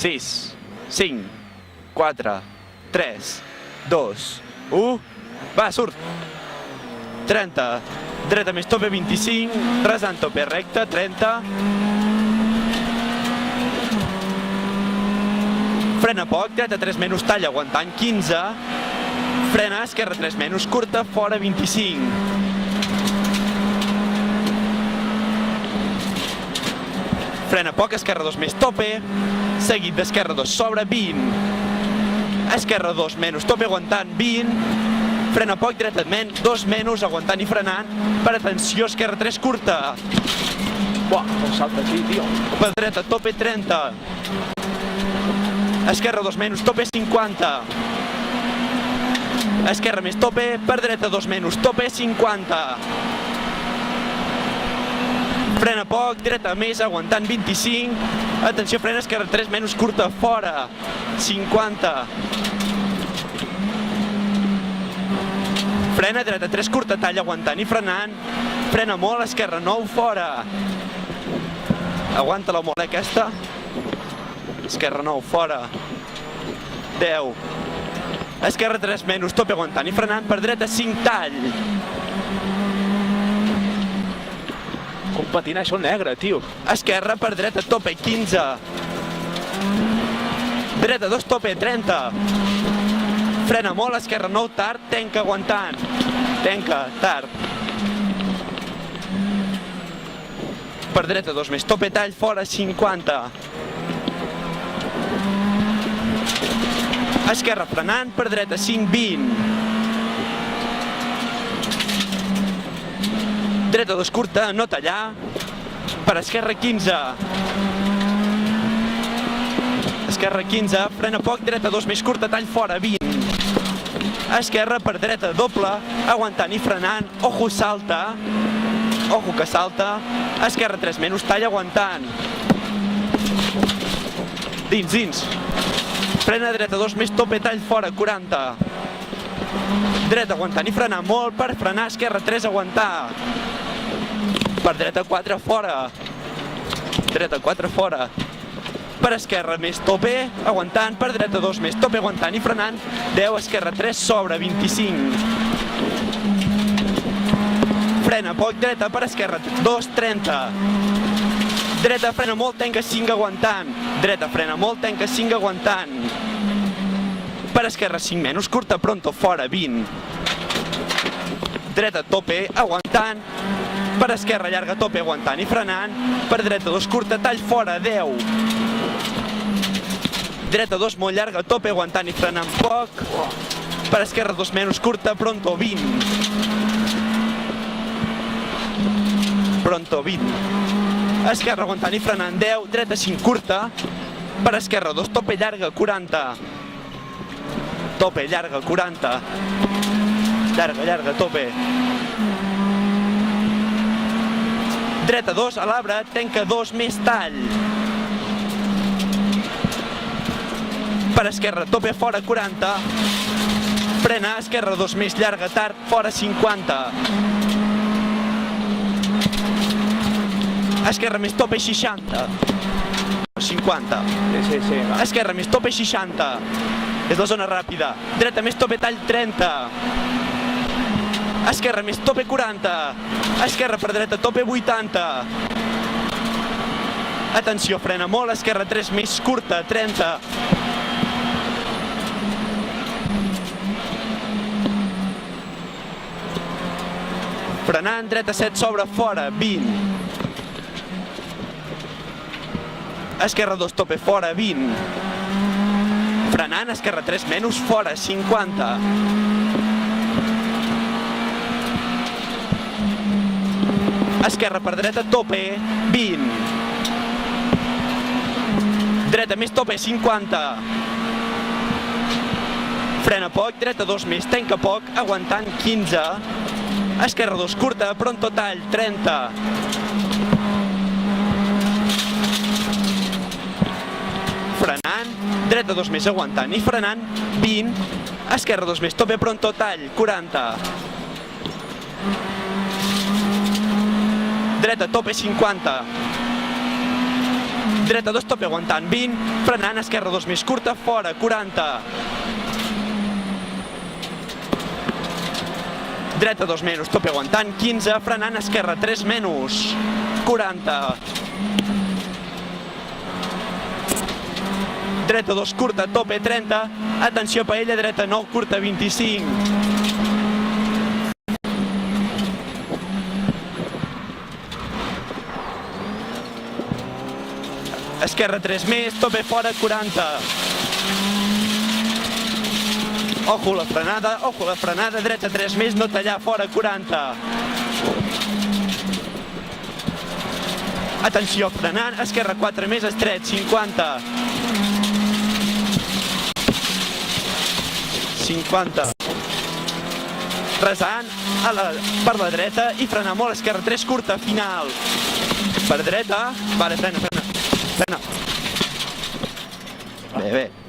6, 5, 4, 3, 2, 1... Va, surt! 30, dreta més tope 25, rasant tope recte 30, frena poc, dreta 3 menys talla aguantant 15, frena esquerra 3 menys curta, fora 25. Frena poc, esquerra 2 més tope, seguit d'esquerra 2 sobre 20, esquerra 2 menys tope aguantant 20, frena poc, dreta 2 menys aguantant i frenant, per atenció, esquerra 3 curta. Buah, com salta aquí, tio. Per dreta, tope 30. Esquerra 2 menys, tope 50. Esquerra més tope, per dreta 2 menys, tope 50. Frena poc, dreta més, aguantant 25. Atenció, frena, esquerra 3 menys curta, fora. 50. Frena, dreta 3 curta, talla, aguantant i frenant. Frena molt, esquerra 9, fora. Aguanta-la molt, aquesta. Esquerra 9, fora. 10. Esquerra 3 menys, tope aguantant i frenant. Per dreta 5, tall. Com patina això negre, tio. Esquerra per dreta, tope 15. Dreta 2, tope 30. Frena molt, esquerra 9, tard, tenca aguantant. Tenca, tard. Per dreta 2 més, tope tall, fora 50. Esquerra frenant, per dreta 5, 20. Dreta 2 curta, no tallar. Per esquerra 15. Esquerra 15, frena poc, dreta 2 més curta, tall fora, 20. Esquerra per dreta doble, aguantant i frenant, ojo salta, ojo que salta, esquerra 3 menys, talla aguantant. Dins, dins. Frena dreta 2 més tope, tall fora, 40. Dreta aguantant i frenar molt, per frenar esquerra 3 aguantar. Per dreta 4 fora. Dreta 4 fora. Per esquerra més tope, aguantant, per dreta 2 més tope, aguantant i frenant, 10, esquerra 3, sobre 25. Frena poc, dreta per esquerra 2, 30. Dreta frena molt, tenca 5 aguantant. Dreta frena molt, tenca 5 aguantant. Per esquerra 5 menys, curta, pronto, fora, 20. Dreta tope, aguantant. Per esquerra llarga, tope, aguantant i frenant. Per dreta 2 curta, tall fora, 10. Dreta 2 molt llarga, tope, aguantant i frenant poc. Per esquerra 2 menys curta, pronto, 20. Pronto, 20. Esquerra aguantant i frenant, 10. Dreta 5 curta. Per esquerra 2, tope llarga, 40. Tope llarga, 40. Llarga, llarga, tope. Dreta 2, a l'arbre, tenca 2 més tall. Per esquerra, tope fora, 40. Frena, esquerra 2 més llarga, tard, fora, 50. Esquerra més tope, 60. 50. Sí, va. Esquerra més tope, 60. És la zona ràpida. Dreta més tope, tall, 30. Esquerra més tope, 40. Esquerra per dreta, tope, 80. Atenció, frena molt, esquerra 3 més curta, 30. Frenant, dreta 7 sobre, fora, 20. Esquerra 2, tope, fora, 20. Frenant, esquerra 3 menys, fora, 50. Esquerra per dreta, tope, 20. Dreta més tope, 50. Frena poc, dreta 2 més, tanca poc, aguantant 15. Esquerra 2 curta, pronto tall, 30. Frenant, dreta 2 més, aguantant i frenant, 20. Esquerra 2 més, tope, pronto tall, 40. Dreta, tope, 50. dreta 2, tope aguantant, 20, frenant, esquerra 2 més curta, fora, 40. Dreta 2 menys, tope aguantant, 15, frenant, esquerra 3 menys, 40. Dreta 2 curta, tope 30, atenció paella, dreta 9 curta, 25. Esquerra 3 més, tope fora, 40. Ojo la frenada, dreta 3 més, no tallar, fora, 40. Atenció, frenant, esquerra 4 més, estret, 50. 50. Resant per la dreta i frenar molt, esquerra 3 curta, final. Per dreta, vale, frena. Bé.